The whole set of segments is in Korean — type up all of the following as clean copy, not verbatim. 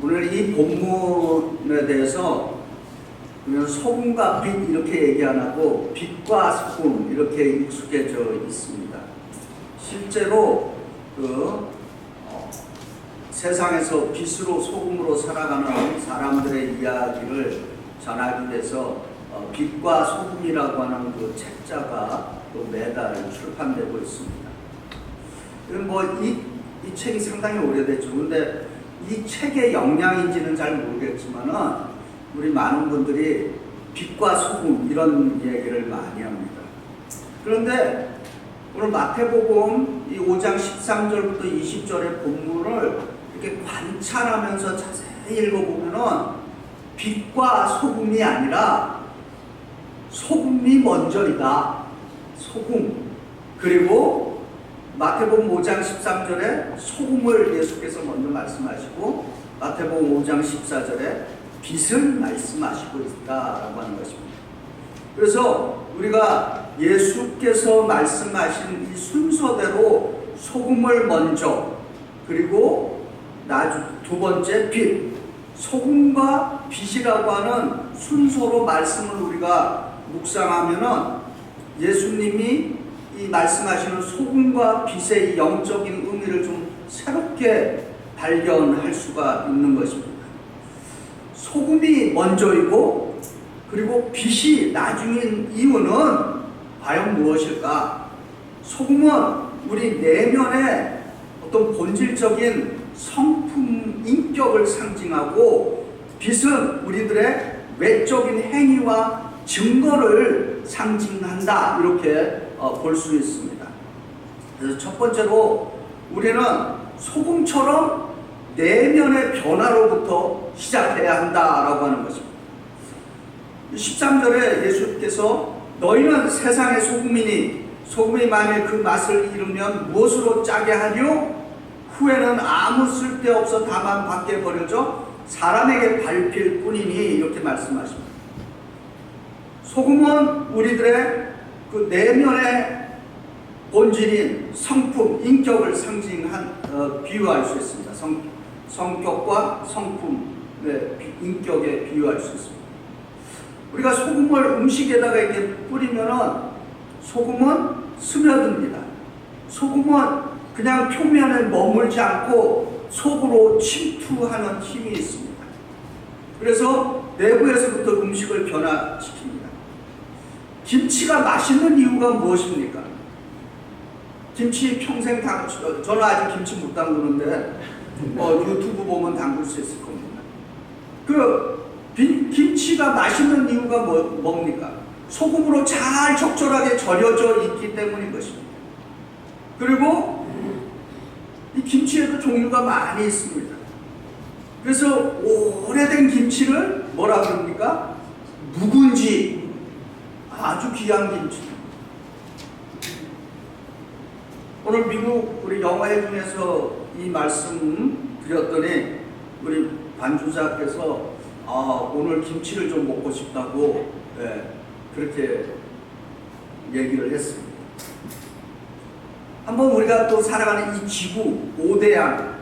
오늘 이 본문에 대해서 우리는 소금과 빛 이렇게 얘기 안 하고 빛과 소금 이렇게 익숙해져 있습니다. 실제로 세상에서 빛으로 소금으로 살아가는 사람들의 이야기를 전하기 위해서 빛과 소금이라고 하는 그 책자가 또 매달 출판되고 있습니다. 이 책이 상당히 오래됐죠. 그런데 이 책의 영향인지는 잘 모르겠지만은 우리 많은 분들이 빛과 소금 이런 얘기를 많이 합니다. 그런데 오늘 마태복음 이 5장 13절부터 20절의 본문을 이렇게 관찰하면서 자세히 읽어보면은 빛과 소금이 아니라 소금이 먼저이다. 소금. 그리고 마태복음 5장 13절에 소금을 예수께서 먼저 말씀하시고 마태복음 5장 14절에 빛을 말씀하시고 있다라고 하는 것입니다. 그래서 우리가 예수께서 말씀하신 이 순서대로 소금을 먼저, 그리고 두 번째 빛, 소금과 빛이라고 하는 순서로 말씀을 우리가 묵상하면은 예수님이 이 말씀하시는 소금과 빛의 이 영적인 의미를 좀 새롭게 발견할 수가 있는 것입니다. 소금이 먼저이고 그리고 빛이 나중인 이유는 과연 무엇일까? 소금은 우리 내면의 어떤 본질적인 성품, 인격을 상징하고 빛은 우리들의 외적인 행위와 증거를 상징한다. 이렇게 볼 수 있습니다. 그래서 첫 번째로 우리는 소금처럼 내면의 변화로부터 시작해야 한다라고 하는 것입니다. 13절에 예수께서 너희는 세상의 소금이니 소금이 만일 그 맛을 잃으면 무엇으로 짜게 하뇨? 후에는 아무 쓸데없어 다만 밖에 버려져 사람에게 밟힐 뿐이니 이렇게 말씀하십니다. 소금은 우리들의 그 내면의 본질인 성품, 인격을 비유할 수 있습니다. 성격과 성품의 인격에 비유할 수 있습니다. 우리가 소금을 음식에다가 이렇게 뿌리면은 소금은 스며듭니다. 소금은 그냥 표면에 머물지 않고 속으로 침투하는 힘이 있습니다. 그래서 내부에서부터 음식을 변화시킵니다. 김치가 맛있는 이유가 무엇입니까? 김치 평생 저는 아직 김치 못 담그는데 유튜브 보면 담글 수 있을 겁니다. 김치가 맛있는 이유가 뭡니까? 소금으로 잘 적절하게 절여져 있기 때문인 것입니다. 그리고 이 김치에도 종류가 많이 있습니다. 그래서 오래된 김치를 뭐라 그럽니까? 묵은지, 아주 귀한 김치. 오늘 미국 우리 영화회 중에서 이 말씀 드렸더니 우리 반주자께서 오늘 김치를 좀 먹고 싶다고 그렇게 얘기를 했습니다. 한번 우리가 또 살아가는 이 지구 5대양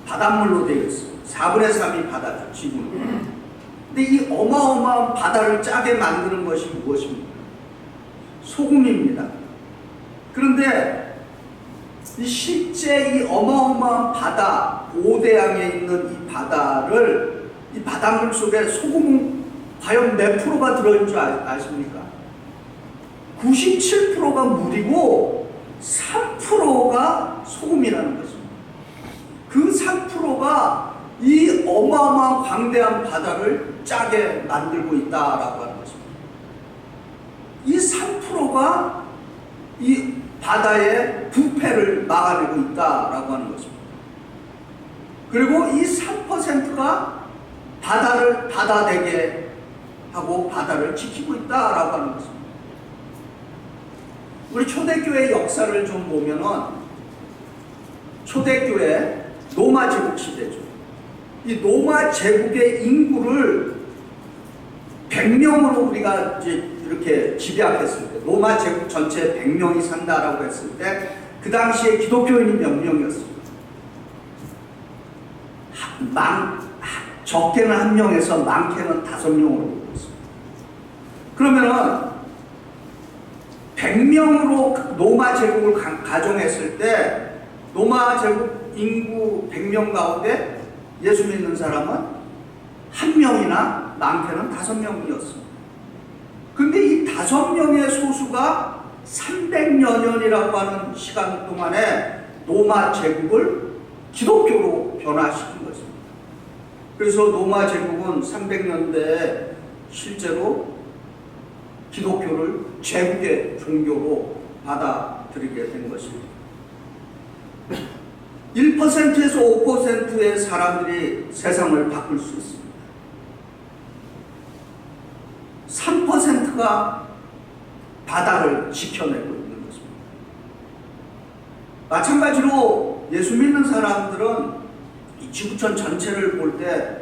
바닷물로 되어 있어요. 4분의 3이 바다죠, 지구는. 근데 이 어마어마한 바다를 짜게 만드는 것이 무엇입니까? 소금입니다. 그런데 실제 이 어마어마한 바다, 5대양에 있는 이 바다를, 이 바닷물 속에 소금은 과연 몇 프로가 들어있는 줄 아십니까? 97%가 물이고 3%가 소금이라는 것입니다. 그 3%가 이 어마어마한 광대한 바다를 짜게 만들고 있다라고 하는 것입니다. 이 3%가 이 바다의 부패를 막아내고 있다라고 하는 것입니다. 그리고 이 3%가 바다를 바다되게 하고 바다를 지키고 있다라고 하는 것입니다. 우리 초대교회의 역사를 좀 보면은 초대교회 로마 제국 시대죠. 이 로마 제국의 인구를 100명으로 우리가 이제 이렇게 집약했을 때, 로마 제국 전체 100명이 산다라고 했을 때, 그 당시에 기독교인이 몇 명이었습니까? 적게는 1명에서 많게는 5명으로 되고 있습니다. 그러면은 100명으로 로마 제국을 가정했을 때 로마 제국 인구 100명 가운데 예수 믿는 사람은 1명이나 많게는 5명이었습니다. 근데 이 5명의 소수가 300여 년이라고 하는 시간 동안에 로마 제국을 기독교로 변화시킨 것입니다. 그래서 로마 제국은 300년대에 실제로 기독교를 제국의 종교로 받아들이게 된 것입니다. 1%에서 5%의 사람들이 세상을 바꿀 수 있습니다. 3%가 바다를 지켜내고 있는 것입니다. 마찬가지로 예수 믿는 사람들은 이 지구촌 전체를 볼 때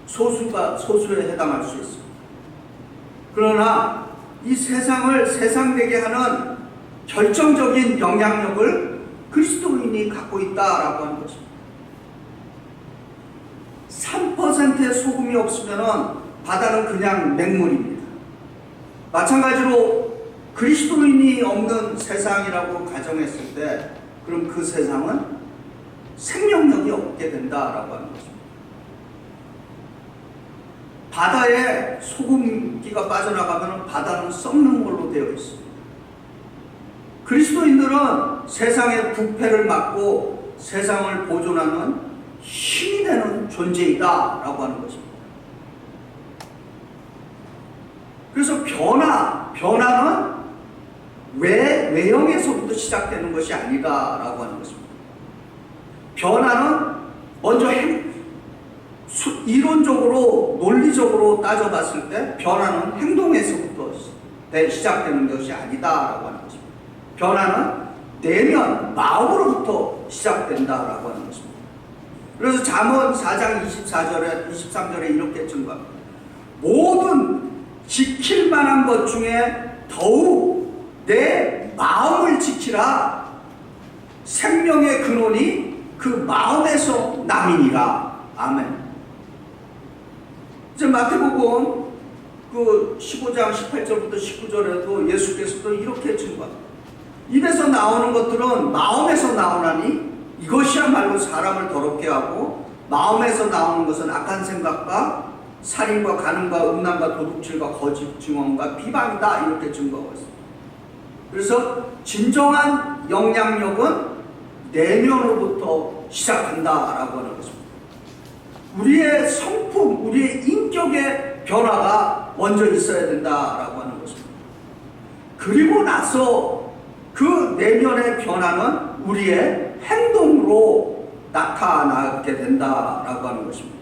소수에 해당할 수 있습니다. 그러나 이 세상을 세상되게 하는 결정적인 영향력을 그리스도인이 갖고 있다라고 하는 것입니다. 3%의 소금이 없으면 바다는 그냥 맹물입니다. 마찬가지로 그리스도인이 없는 세상이라고 가정했을 때 그럼 그 세상은 생명력이 없게 된다라고 하는 것입니다. 바다에 소금기가 빠져나가면 바다는 썩는 걸로 되어 있습니다. 그리스도인들은 세상의 부패를 막고 세상을 보존하는 힘이 되는 존재이다라고 하는 것입니다. 그래서 변화는 외형에서부터 시작되는 것이 아니다라고 하는 것입니다. 변화는 먼저 이론적으로 논리적으로 따져봤을 때 변화는 행동에서부터 시작되는 것이 아니다라고 하는 것입니다. 변화는 내면 마음으로부터 시작된다라고 하는 것입니다. 그래서 잠언 4장 23절에 이렇게 증거합니다. 모든 지킬 만한 것 중에 더욱 내 마음을 지키라. 생명의 근원이 그 마음에서 남이니라. 아멘. 이제 마태복음 그 15장 18절부터 19절에도 예수께서도 이렇게 증거합니다. 입에서 나오는 것들은 마음에서 나오나니 이것이야말로 사람을 더럽게 하고 마음에서 나오는 것은 악한 생각과 살인과 간음과 음란과 도둑질과 거짓 증언과 비방이다 이렇게 증거하고 있습니다. 그래서 진정한 영향력은 내면으로부터 시작한다라고 하는 것입니다. 우리의 성품, 우리의 인격의 변화가 먼저 있어야 된다라고 하는 것입니다. 그리고 나서 그 내면의 변화는 우리의 행동으로 나타나게 된다라고 하는 것입니다.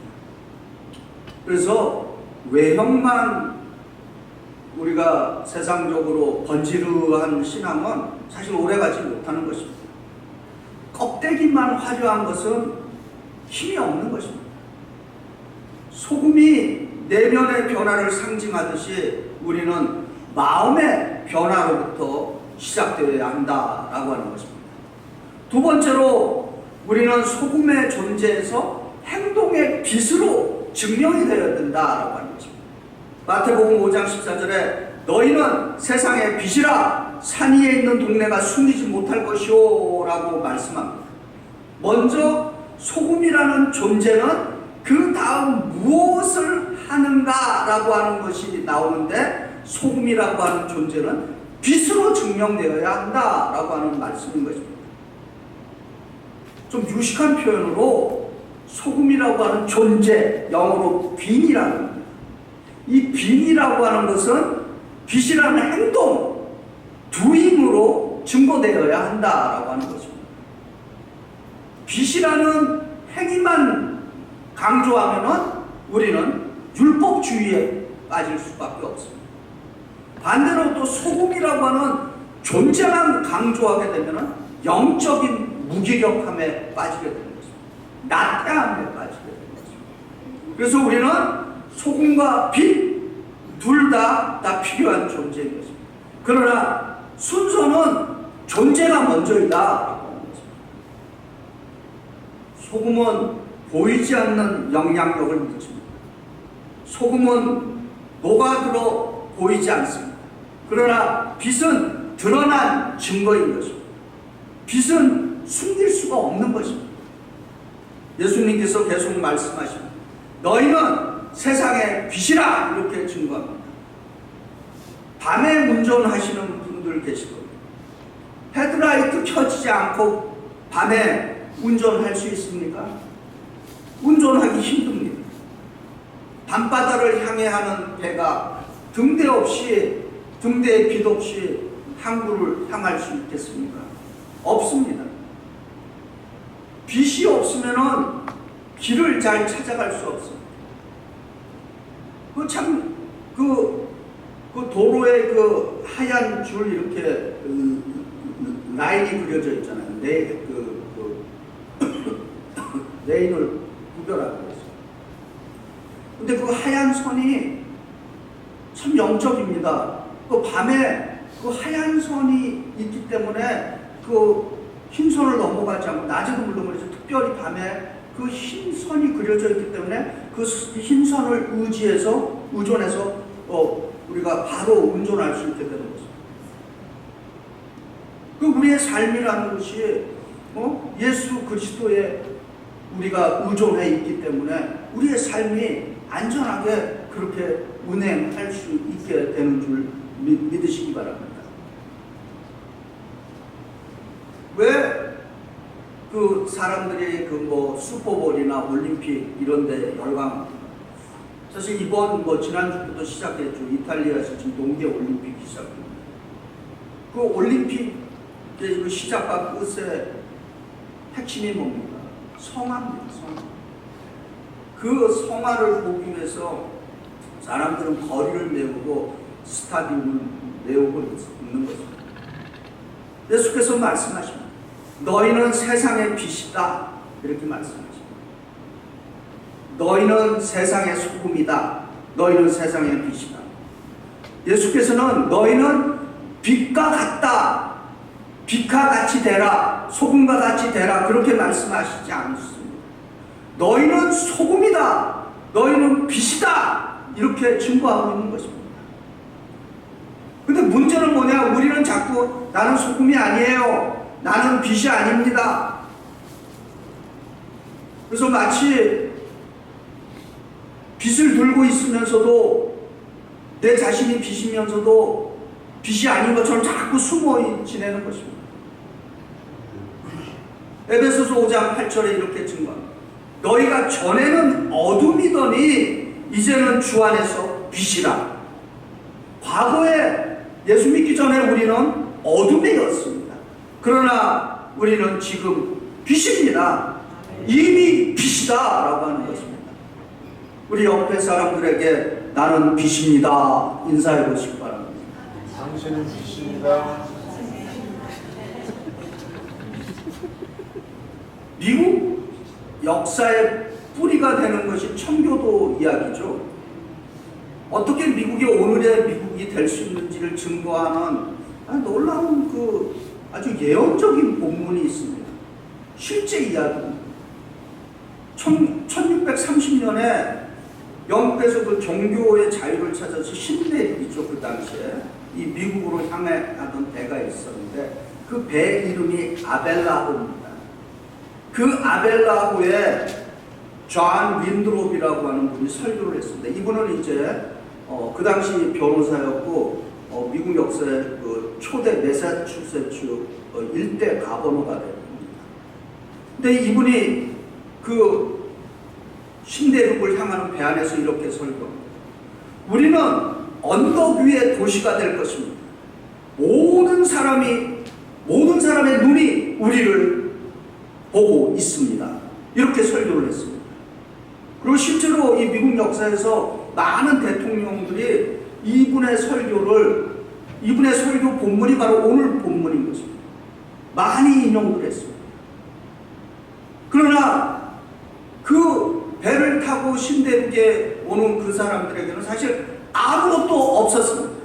그래서 외형만 우리가 세상적으로 번지르한 신앙은 사실 오래가지 못하는 것입니다. 껍데기만 화려한 것은 힘이 없는 것입니다. 소금이 내면의 변화를 상징하듯이 우리는 마음의 변화로부터 시작되어야 한다라고 하는 것입니다. 두 번째로 우리는 소금의 존재에서 행동의 빛으로 증명이 되어야 된다라고 하는 것입니다. 마태복음 5장 14절에 너희는 세상의 빛이라 산 위에 있는 동네가 숨기지 못할 것이오 라고 말씀합니다. 먼저 소금이라는 존재는 그 다음 무엇을 하는가 라고 하는 것이 나오는데 소금이라고 하는 존재는 빛으로 증명되어야 한다 라고 하는 말씀인 것입니다. 좀 유식한 표현으로 소금이라고 하는 존재, 영어로 빈이라는 겁니다. 이 빈이라고 하는 것은 빛이라는 행동, doing으로 증거되어야 한다라고 하는 것입니다. 빛이라는 행위만 강조하면은 우리는 율법주의에 빠질 수밖에 없습니다. 반대로 또 소금이라고 하는 존재만 강조하게 되면은 영적인 무기력함에 빠지게 되는 것입니다. 나태함에 빠지게 되는 것입니다. 그래서 우리는 소금과 빛 둘 다 필요한 존재인 것입니다. 그러나 순서는 존재가 먼저이다. 소금은 보이지 않는 영향력을 미칩니다. 소금은 녹아들어 보이지 않습니다. 그러나 빛은 드러난 증거인 것입니다. 빛은 숨길 수가 없는 것입니다. 예수님께서 계속 말씀하십니다. 너희는 세상의 빛이라 이렇게 증거합니다. 밤에 운전하시는 분들 계실 겁니다. 헤드라이트 켜지지 않고 밤에 운전할 수 있습니까? 운전하기 힘듭니다. 밤바다를 향해 하는 배가 등대에 빛 없이 항구를 향할 수 있겠습니까? 없습니다. 빛이 없으면은 길을 잘 찾아갈 수 없습니다. 그 도로에 그 하얀 줄 이렇게 라인이 그려져 있잖아요. 레인을 구별하고 있어요. 근데 그 하얀 선이 참 영적입니다. 그 밤에 그 하얀 선이 있기 때문에 그 흰 선을 넘어가지 않고, 낮에도 물론 그렇죠. 특별히 밤에 그 흰 선이 그려져 있기 때문에 그 흰 선을 의존해서 우리가 바로 운전할 수 있게 되는 것입니다. 그 우리의 삶이라는 것이 예수 그리스도에 우리가 의존해 있기 때문에 우리의 삶이 안전하게 그렇게 운행할 수 있게 되는 줄 믿으시기 바랍니다. 왜 그 사람들이 슈퍼볼이나 올림픽 이런 데 열광합니다. 사실 이번 지난주부터 시작했죠. 이탈리아에서 지금 동계 올림픽이 시작됩니다. 그 올림픽의 그 시작과 끝의 핵심이 뭡니까? 성화입니다. 성화. 그 성화를 보기 위해서 사람들은 거리를 메우고 스타디움을 메우고 있는 것입니다. 예수께서 말씀하십니다. 너희는 세상의 빛이다. 이렇게 말씀하십니다. 너희는 세상의 소금이다. 너희는 세상의 빛이다. 예수께서는 너희는 빛과 같다. 빛과 같이 되라. 소금과 같이 되라. 그렇게 말씀하시지 않습니다. 너희는 소금이다. 너희는 빛이다. 이렇게 증거하고 있는 것입니다. 근데 문제는 뭐냐? 우리는 자꾸 나는 소금이 아니에요. 나는 빛이 아닙니다. 그래서 마치 빛을 들고 있으면서도 내 자신이 빛이면서도 빛이 아닌 것처럼 자꾸 숨어 지내는 것입니다. 에베소서 5장 8절에 이렇게 증거합니다. 너희가 전에는 어둠이더니 이제는 주 안에서 빛이라. 과거에 예수 믿기 전에 우리는 어둠이었습니다. 그러나 우리는 지금 빛입니다. 이미 빛이다 라고 하는 것입니다. 우리 옆에 사람들에게 나는 빛입니다 인사해 보시기 바랍니다. 당신은 빛입니다. 미국 역사의 뿌리가 되는 것이 청교도 이야기죠. 어떻게 미국이 오늘의 미국이 될 수 있는지를 증거하는 놀라운 아주 예언적인 본문이 있습니다. 실제 이야기입니다. 1630년에 영국에서 그 종교의 자유를 찾아서 신대륙이죠. 그 당시에 이 미국으로 향하던 배가 있었는데 그 배 이름이 아벨라호입니다. 그 아벨라호에 존 윈드롭이라고 하는 분이 설교를 했습니다. 이분은 이제 그 당시 변호사였고 미국 역사의 그 초대 매사추세츠 일대 가버너가 됩니다. 근데 이분이 그 신대륙을 향하는 배 안에서 이렇게 설교합니다. 우리는 언덕 위의 도시가 될 것입니다. 모든 사람의 눈이 우리를 보고 있습니다. 이렇게 설교를 했습니다. 그리고 실제로 이 미국 역사에서 많은 대통령들이 이분의 설교 본문이 바로 오늘 본문인 것입니다. 많이 인용을 했습니다. 그러나 그 배를 타고 신대륙에 오는 그 사람들에게는 사실 아무것도 없었습니다.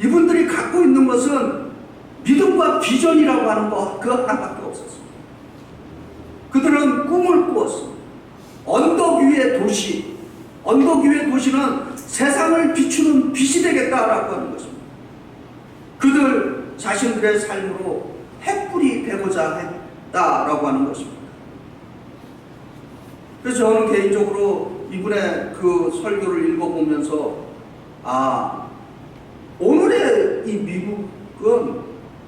이분들이 갖고 있는 것은 믿음과 비전이라고 하는 것 그 하나밖에 없었습니다. 그들은 꿈을 꾸었습니다. 언덕 위의 도시, 언덕 위의 도시는 세상을 비추는 빛이 되겠다라고 하는 것입니다. 그들 자신들의 삶으로 햇불이 되고자 했다라고 하는 것입니다. 그래서 저는 개인적으로 이분의 그 설교를 읽어보면서 오늘의 이 미국은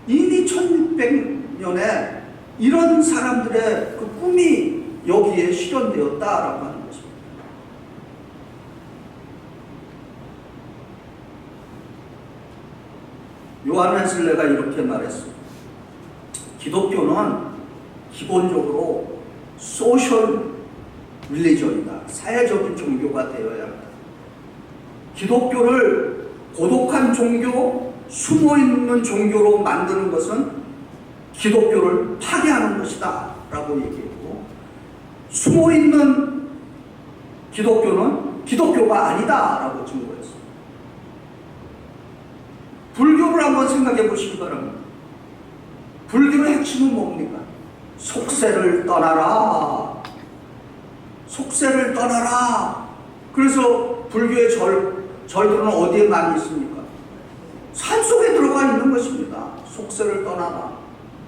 이미 1600년에 이런 사람들의 그 꿈이 여기에 실현되었다라고 하는 것입니다. 요한 웨슬레가 이렇게 말했습니다. 기독교는 기본적으로 소셜 릴리전이다. 사회적인 종교가 되어야 한다. 기독교를 고독한 종교, 숨어있는 종교로 만드는 것은 기독교를 파괴하는 것이다 라고 얘기했고, 숨어있는 기독교는 기독교가 아니다 라고 증거했습니다. 불교를 한번 생각해 보시기 바랍니다. 불교의 핵심은 뭡니까? 속세를 떠나라. 속세를 떠나라. 그래서 불교의 절들은 어디에 많이 있습니까? 산속에 들어가 있는 것입니다. 속세를 떠나라.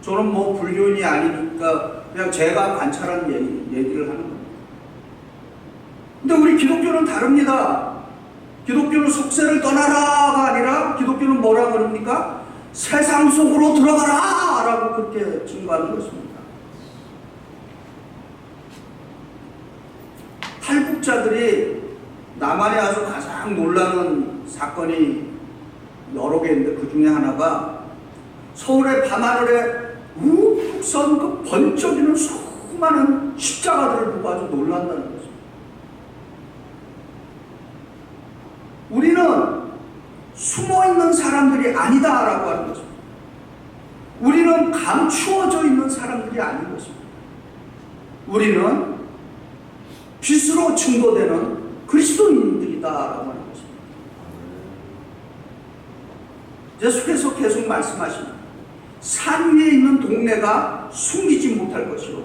저는 뭐 불교인이 아니니까 그냥 제가 관찰한 얘기를 하는 겁니다. 근데 우리 기독교는 다릅니다. 기독교는 속세를 떠나라가 아니라 기독교는 뭐라 그럽니까? 세상 속으로 들어가라 라고 그렇게 증거하는 것입니다. 탈북자들이 남한에 와서 가장 놀라는 사건이 여러 개 있는데 그 중에 하나가 서울의 밤하늘에 우뚝 선 그 번쩍이는 수많은 십자가들을 보고 아주 놀란다는 거죠. 우리는 숨어있는 사람들이 아니다라고 하는 거죠. 우리는 감추어져 있는 사람들이 아닌 것입니다. 우리는 빛으로 증거되는 그리스도인들이다라고 하는 것입니다. 예수께서 계속 말씀하십니다. 산 위에 있는 동네가 숨기지 못할 것이요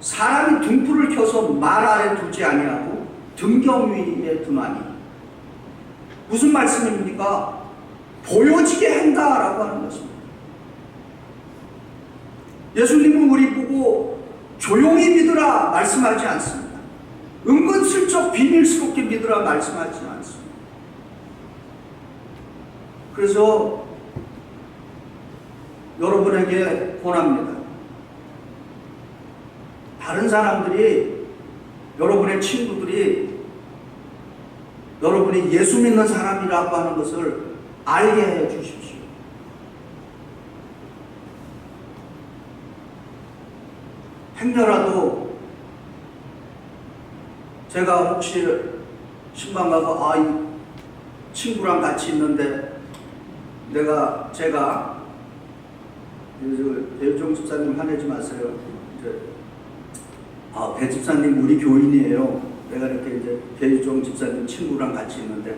사람이 등불을 켜서 말 아래 두지 아니하고 등경 위에 두나니. 무슨 말씀입니까? 보여지게 한다라고 하는 것입니다. 예수님은 우리 보고 조용히 믿으라 말씀하지 않습니다. 은근슬쩍 비밀스럽게 믿으라 말씀하지 않습니다. 그래서 여러분에게 권합니다. 다른 사람들이, 여러분의 친구들이 여러분이 예수 믿는 사람이라고 하는 것을 알게 해 주십시오. 행여라도 제가 혹시 신방 가서 이 친구랑 같이 있는데 제가 배우종 집사님 화내지 마세요. 배 집사님 우리 교인이에요. 내가 이렇게 이제 배우종 집사님 친구랑 같이 있는데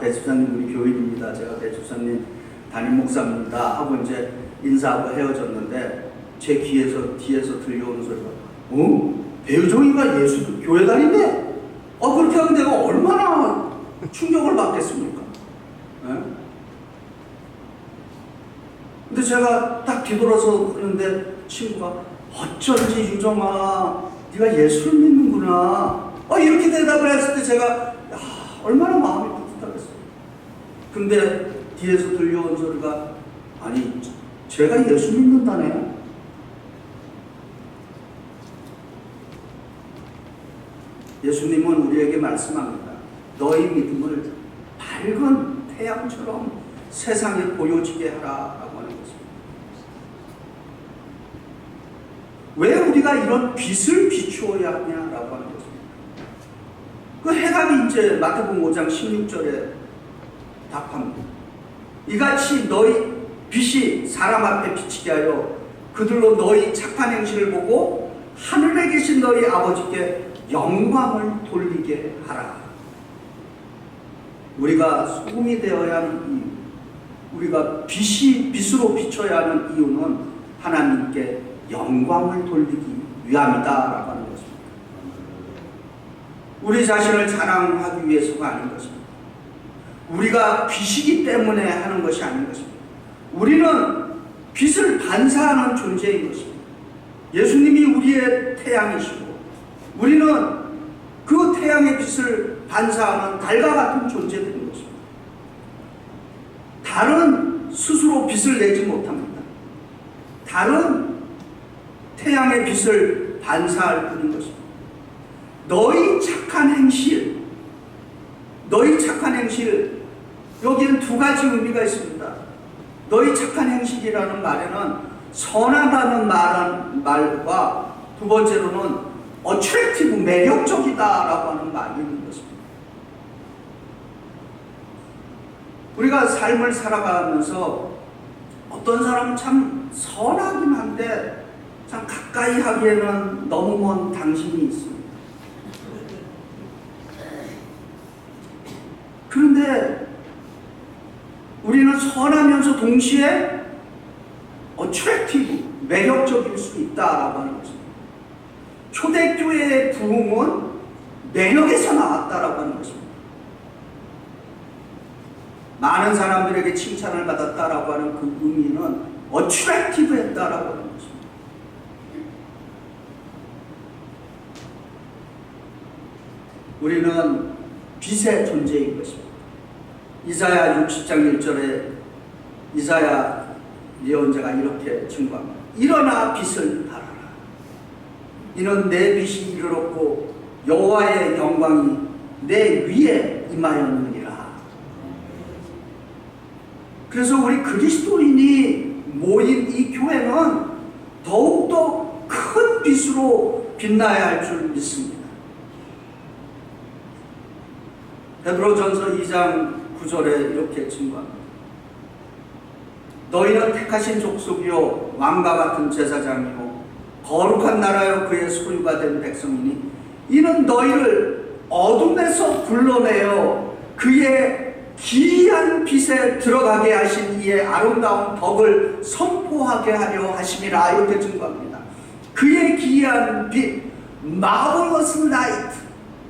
배 집사님 우리 교인입니다. 제가 배 집사님 담임 목사입니다 하고 이제 인사하고 헤어졌는데 제 뒤에서 들려오는 소리가 배우종이가 예수 교회 다니네? 그렇게 하면 내가 얼마나 충격을 받겠습니까? 네? 근데 제가 딱 뒤돌아서 그러는데 친구가 어쩐지 유정아 네가 예수를 믿는구나 이렇게 대답을 했을 때 제가 얼마나 마음이 뿌듯하겠어요. 근데 뒤에서 들려온 소리가 아니 제가 예수 믿는다네. 예수님은 우리에게 말씀합니다. 너희 믿음을 밝은 태양처럼 세상에 보여지게 하라라고 하는 것입니다. 왜 우리가 이런 빛을 비추어야 하냐라고 하는 것입니다. 그 해답이 이제 마태복음 5장 16절에 답합니다. 이같이 너희 빛이 사람 앞에 비치게 하여 그들로 너희 착한 행실을 보고 하늘에 계신 너희 아버지께 영광을 돌리게 하라. 우리가 소금이 되어야 하는 이유, 우리가 빛으로 비춰야 하는 이유는 하나님께 영광을 돌리기 위함이다라고 하는 것입니다. 우리 자신을 자랑하기 위해서가 아닌 것입니다. 우리가 빛이기 때문에 하는 것이 아닌 것입니다. 우리는 빛을 반사하는 존재인 것입니다. 예수님이 우리의 태양이시고 우리는 그 태양의 빛을 반사하는 달과 같은 존재들인 것입니다. 달은 스스로 빛을 내지 못합니다. 달은 태양의 빛을 반사할 뿐인 것입니다. 너희 착한 행실, 여기는 두 가지 의미가 있습니다. 너희 착한 행실이라는 말에는 선하다는 말과 두 번째로는 attractive, 매력적이다라고 하는 말이 있는 것입니다. 우리가 삶을 살아가면서 어떤 사람은 참 선하긴 한데 참 가까이 하기에는 너무 먼 당신이 있습니다. 그런데 우리는 선하면서 동시에 attractive, 매력적일 수 있다라고 하는 것입니다. 초대교회의 부흥은 매력에서 나왔다라고 하는 것입니다. 많은 사람들에게 칭찬을 받았다라고 하는 그 의미는 attractive했다라고 하는 것입니다. 우리는 빛의 존재인 것입니다. 이사야 60장 1절에 이사야 예언자가 이렇게 증거합니다. 일어나 빛을 발하라. 이는 내 빛이 이르렀고 여호와의 영광이 내 위에 임하였느니라. 그래서 우리 그리스도인이 모인 이 교회는 더욱더 큰 빛으로 빛나야 할 줄 믿습니다. 베드로전서 2장 9절에 이렇게 증거합니다. 너희는 택하신 족속이요 왕과 같은 제사장이요 거룩한 나라여 그의 소유가 된 백성이니 이는 너희를 어둠에서 불러내어 그의 기이한 빛에 들어가게 하신 이의 아름다운 덕을 선포하게 하려 하심이라. 이렇게 증거합니다. 그의 기이한 빛, marvelous light,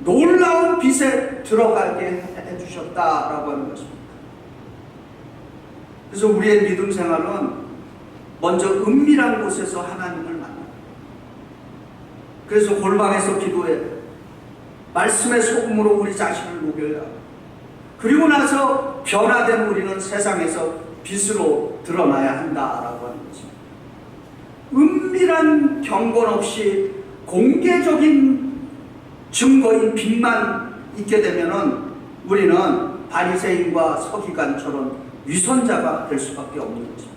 놀라운 빛에 들어가게 해주셨다라고 하는 것입니다. 그래서 우리의 믿음 생활은 먼저 은밀한 곳에서 하나님을 만납니다. 그래서 골방에서 기도해 말씀의 소금으로 우리 자신을 녹여야 하고, 그리고 나서 변화된 우리는 세상에서 빛으로 드러나야 한다라고 하는 것입니다. 은밀한 경건 없이 공개적인 증거인 빛만 있게 되면은 우리는 바리새인과 서기관처럼 위선자가 될 수밖에 없는 것입니다.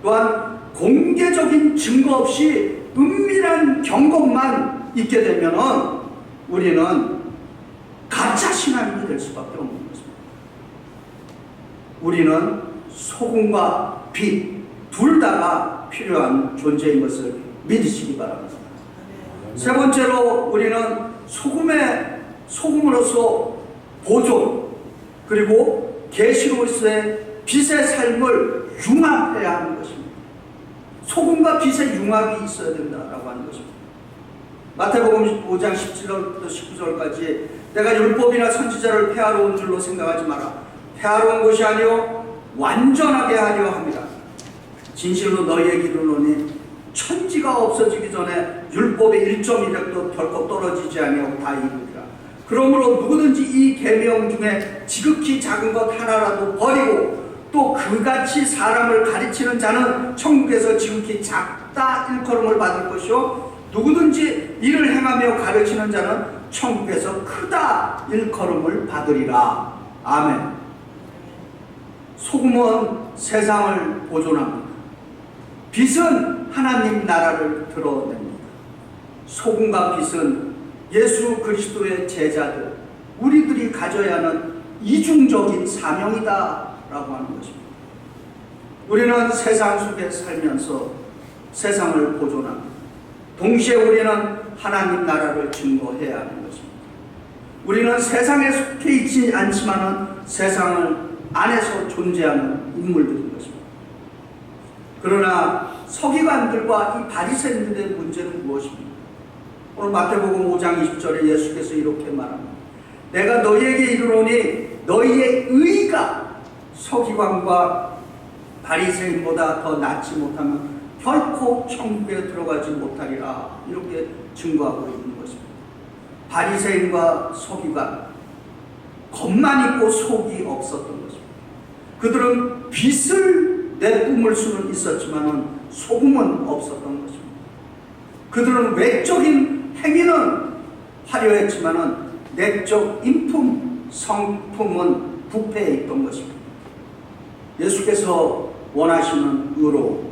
또한 공개적인 증거 없이 은밀한 경건만 있게 되면은 우리는 가짜 신앙이 될 수밖에 없는 것입니다. 우리는 소금과 빛 둘 다가 필요한 존재인 것을 믿으시기 바랍니다. 세 번째로 우리는 소금으로서 보존 그리고 계시로서의 빛의 삶을 융합해야 하는 것입니다. 소금과 빛의 융합이 있어야 된다라고 하는 것입니다. 마태복음 5장 17절부터 19절까지 내가 율법이나 선지자를 폐하러 온 줄로 생각하지 마라. 폐하러 온 것이 아니요 완전하게 하려 합니다. 진실로 너희에게 이르노니 천지가 없어지기 전에 율법의 1.1획도 결코 떨어지지 아니하고 다 이루리라. 그러므로 누구든지 이 계명 중에 지극히 작은 것 하나라도 버리고 또 그같이 사람을 가르치는 자는 천국에서 지극히 작다 일컬음을 받을 것이요 누구든지 이를 행하며 가르치는 자는 천국에서 크다 일컬음을 받으리라. 아멘. 소금은 세상을 보존합니다. 빛은 하나님 나라를 드러냅니다. 소금과 빛은 예수 그리스도의 제자들, 우리들이 가져야 하는 이중적인 사명이다 라고 하는 것입니다. 우리는 세상 속에 살면서 세상을 보존합니다. 동시에 우리는 하나님 나라를 증거해야 하는 것입니다. 우리는 세상에 속해 있지 않지만은 세상을 안에서 존재하는 인물들인 것입니다. 그러나 서기관들과 이 바리새인들의 문제는 무엇입니까? 오늘 마태복음 5장 20절에 예수께서 이렇게 말합니다. 내가 너희에게 이르노니 너희의 의가 서기관과 바리새인보다 더 낫지 못하면 결코 천국에 들어가지 못하리라. 이렇게 증거하고 있는 것입니다. 바리새인과 서기관, 겉만 있고 속이 없었던 것입니다. 그들은 빛을 내뿜을 수는 있었지만 속음은 없었던 것입니다. 그들은 외적인 행위는 화려했지만 내적 인품, 성품은 부패해 있던 것입니다. 예수께서 원하시는 의로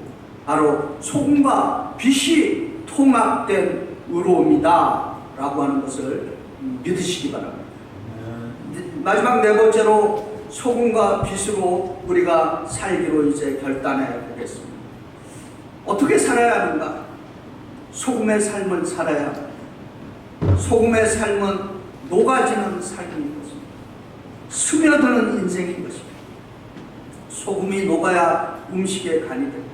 바로 소금과 빛이 통합된 의로움이다 라고 하는 것을 믿으시기 바랍니다. 마지막 네 번째로 소금과 빛으로 우리가 살기로 이제 결단해 보겠습니다. 어떻게 살아야 하는가? 소금의 삶을 살아야 합니다. 소금의 삶은 녹아지는 삶인 것입니다. 스며드는 인생인 것입니다. 소금이 녹아야 음식에 간이 됩니다.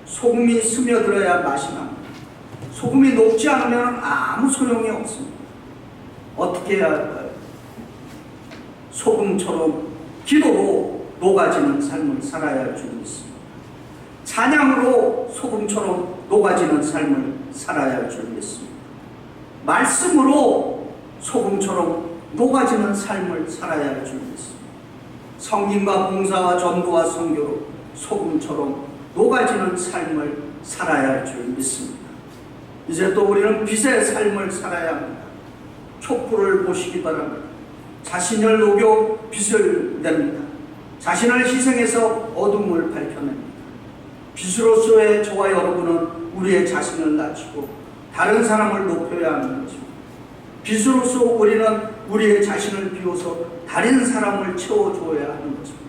소금이 스며들어야 맛이 납니다. 소금이 녹지 않으면 아무 소용이 없습니다. 어떻게 해야 할까요? 소금처럼 기도로 녹아지는 삶을 살아야 할 줄 믿습니다. 찬양으로 소금처럼 녹아지는 삶을 살아야 할 줄 믿습니다. 말씀으로 소금처럼 녹아지는 삶을 살아야 할 줄 믿습니다. 성김과 봉사와 전도와 선교로 소금처럼 녹아지는 삶을 살아야 할 줄 믿습니다. 이제 또 우리는 빛의 삶을 살아야 합니다. 촛불을 보시기 바랍니다. 자신을 녹여 빛을 냅니다. 자신을 희생해서 어둠을 밝혀냅니다. 빛으로서의 저와 여러분은 우리의 자신을 낮추고 다른 사람을 높여야 하는 것입니다. 빛으로서 우리는 우리의 자신을 비워서 다른 사람을 채워줘야 하는 것입니다.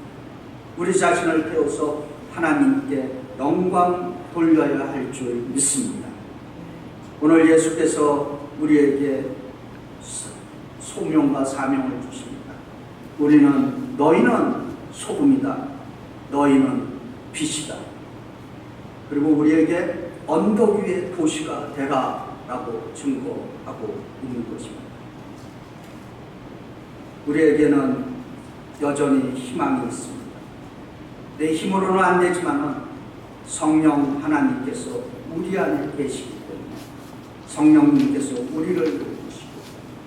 우리 자신을 태워서 하나님께 영광 돌려야 할 줄 믿습니다. 오늘 예수께서 우리에게 소명과 사명을 주십니다. 우리는 너희는 소금이다. 너희는 빛이다. 그리고 우리에게 언덕 위의 도시가 되라 라고 증거하고 있는 것입니다. 우리에게는 여전히 희망이 있습니다. 내 힘으로는 안 되지만 성령 하나님께서 우리 안에 계시기 때문에 성령님께서 우리를 도우시고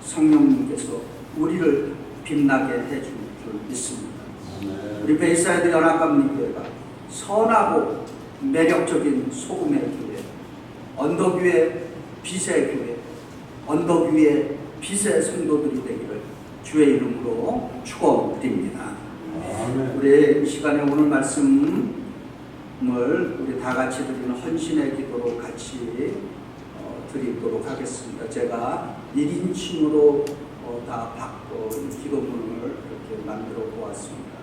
성령님께서 우리를 빛나게 해줄 줄 믿습니다. 우리 베이사이드 연합감리교회가 선하고 매력적인 소금의 교회, 언덕 위의 빛의 교회, 언덕 위의 빛의 성도들이 되기를 주의 이름으로 축원드립니다. 우리 이 시간에 오늘 말씀을 우리 다 같이 드리는 헌신의 기도로 같이 드리도록 하겠습니다. 제가 1인칭으로 다 바꾼 기도문을 이렇게 만들어 보았습니다.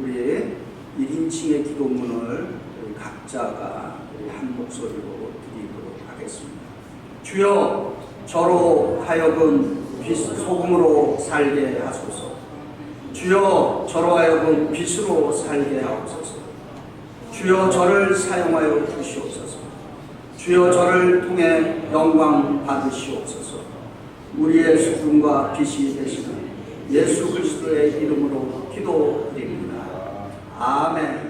우리 1인칭의 기도문을 우리 각자가 우리 한 목소리로 드리도록 하겠습니다. 주여, 저로 하여금 소금으로 살게 하소서. 주여, 저로 하여금 빛으로 살게 하옵소서. 주여, 저를 사용하여 주시옵소서. 주여, 저를 통해 영광 받으시옵소서. 우리의 소금과 빛이 되시는 예수 그리스도의 이름으로 기도드립니다. 아멘.